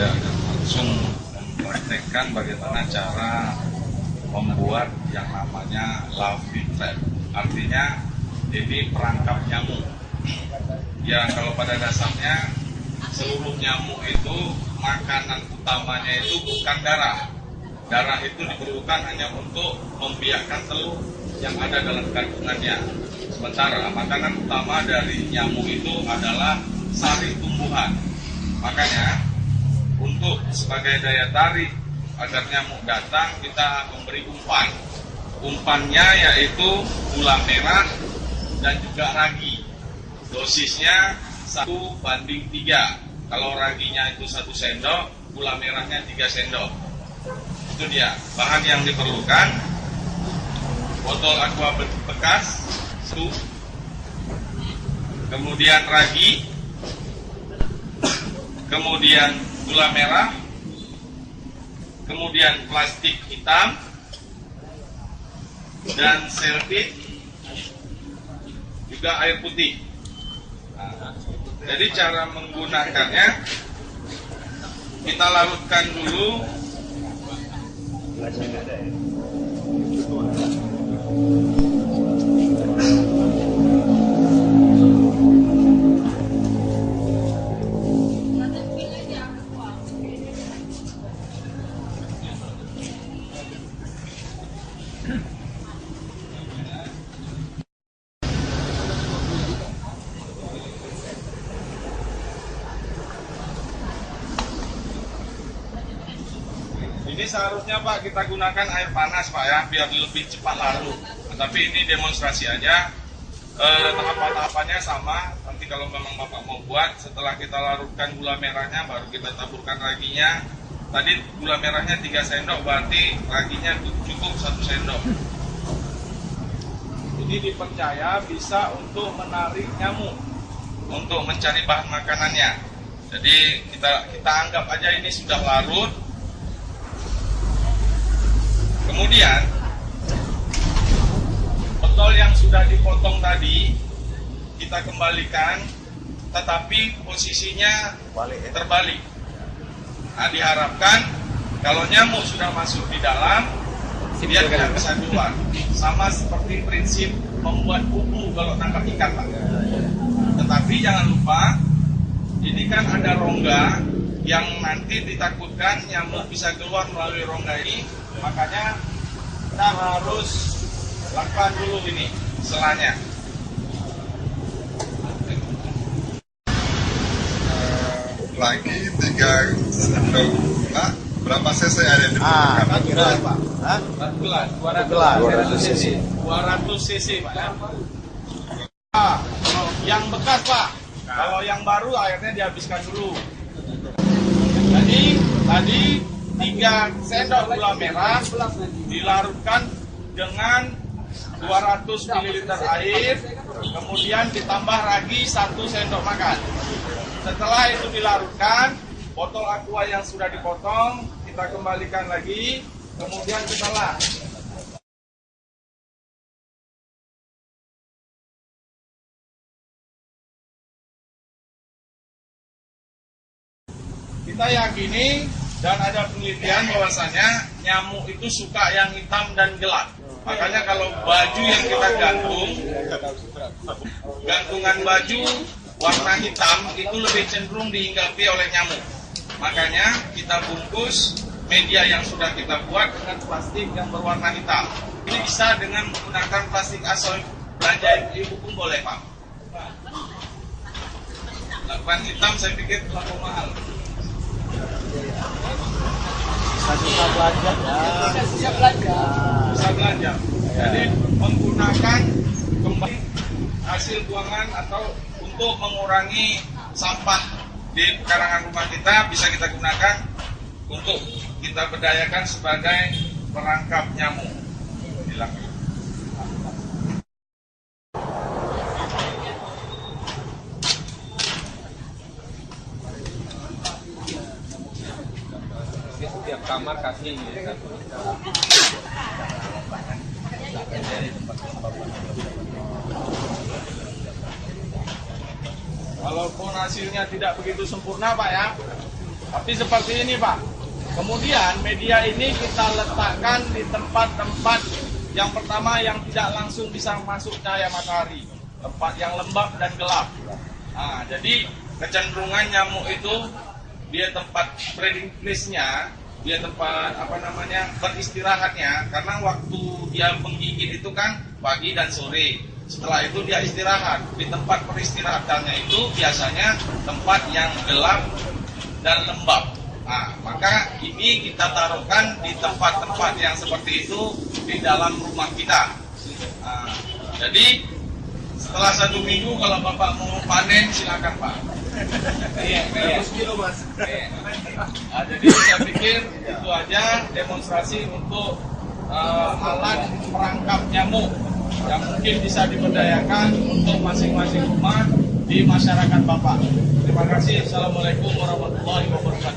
saya akan langsung mempraktekkan bagaimana cara membuat yang namanya larvae trap. Artinya ini perangkap nyamuk. Ya, kalau pada dasarnya seluruh nyamuk itu makanan utamanya itu bukan darah. Darah itu diperlukan hanya untuk membiakkan telur yang ada dalam kandungannya. Sementara makanan utama dari nyamuk itu adalah sari tumbuhan. Makanya untuk sebagai daya tarik agar nyamuk datang, kita memberi umpan. Umpannya yaitu gula merah dan juga ragi. Dosisnya 1:3. Kalau raginya itu 1 sendok, gula merahnya 3 sendok. Itu dia bahan yang diperlukan. Botol aqua bekas 1, kemudian ragi, kemudian gula merah, kemudian plastik hitam, dan selfie, juga air putih. Nah, jadi cara menggunakannya, kita larutkan dulu. Ini seharusnya Pak kita gunakan air panas Pak ya, biar lebih cepat larut. Tapi ini demonstrasi aja. Tahapan-tahapannya sama. Nanti kalau memang Bapak mau buat, setelah kita larutkan gula merahnya, baru kita taburkan raginya. Tadi gula merahnya 3 sendok, berarti raginya cukup 1 sendok. Ini dipercaya bisa untuk menarik nyamuk, untuk mencari bahan makanannya. Jadi kita anggap aja ini sudah larut. Kemudian botol yang sudah dipotong tadi kita kembalikan, tetapi posisinya terbalik. Nah, diharapkan kalau nyamuk sudah masuk di dalam, dia tidak bisa keluar. Sama seperti prinsip membuat kubu kalau tangkap ikan, Pak. Tetapi jangan lupa, ini kan ada rongga yang nanti ditakutkan nyamuk bisa keluar melalui rongga ini. Makanya kita harus lakukan dulu ini selanya. Lagi 3 sendok gula, berapa cc ada di Pak? 200 cc. 200 cc Pak ya. Yang bekas Pak. Kalau yang baru airnya dihabiskan dulu. Jadi tadi 3 sendok gula merah dilarutkan dengan 200 ml air, kemudian ditambah ragi 1 sendok makan. Setelah itu dilarutkan, botol aqua yang sudah dipotong kita kembalikan lagi, kemudian kita las. Kita yakini dan ada penelitian bahwasanya nyamuk itu suka yang hitam dan gelap. Makanya kalau baju yang kita gantungan baju warna hitam itu lebih cenderung dihinggapi oleh nyamuk. Makanya kita bungkus media yang sudah kita buat dengan plastik yang berwarna hitam. Ini bisa dengan menggunakan plastik asal belanja ibu pun boleh Pak. Lakukan hitam saya pikir terlalu mahal. Bisa belajar ya. Bisa belajar. Jadi menggunakan kembali hasil buangan atau untuk mengurangi sampah di pekarangan rumah kita, bisa kita gunakan untuk kita berdayakan sebagai perangkap nyamuk. Setiap kamar kasih Walaupun hasilnya tidak begitu sempurna Pak ya, Tapi seperti ini Pak. Kemudian media ini kita letakkan di tempat-tempat yang pertama yang tidak langsung bisa masuk cahaya matahari, tempat yang lembab dan gelap. Nah, jadi kecenderungan nyamuk itu dia tempat breeding place-nya, dia tempat beristirahatnya, karena waktu dia menggigit itu kan pagi dan sore. Setelah itu dia istirahat. Di tempat peristirahatannya itu biasanya tempat yang gelap dan lembab. Nah, maka ini kita taruhkan di tempat-tempat yang seperti itu di dalam rumah kita. Nah, jadi setelah 1 minggu kalau Bapak mau panen silakan Pak. Iya. Mas. Nah, jadi saya pikir itu aja demonstrasi untuk alat perangkap nyamuk yang mungkin bisa diberdayakan untuk masing-masing rumah di masyarakat Bapak. Terima kasih. Assalamualaikum warahmatullahi wabarakatuh.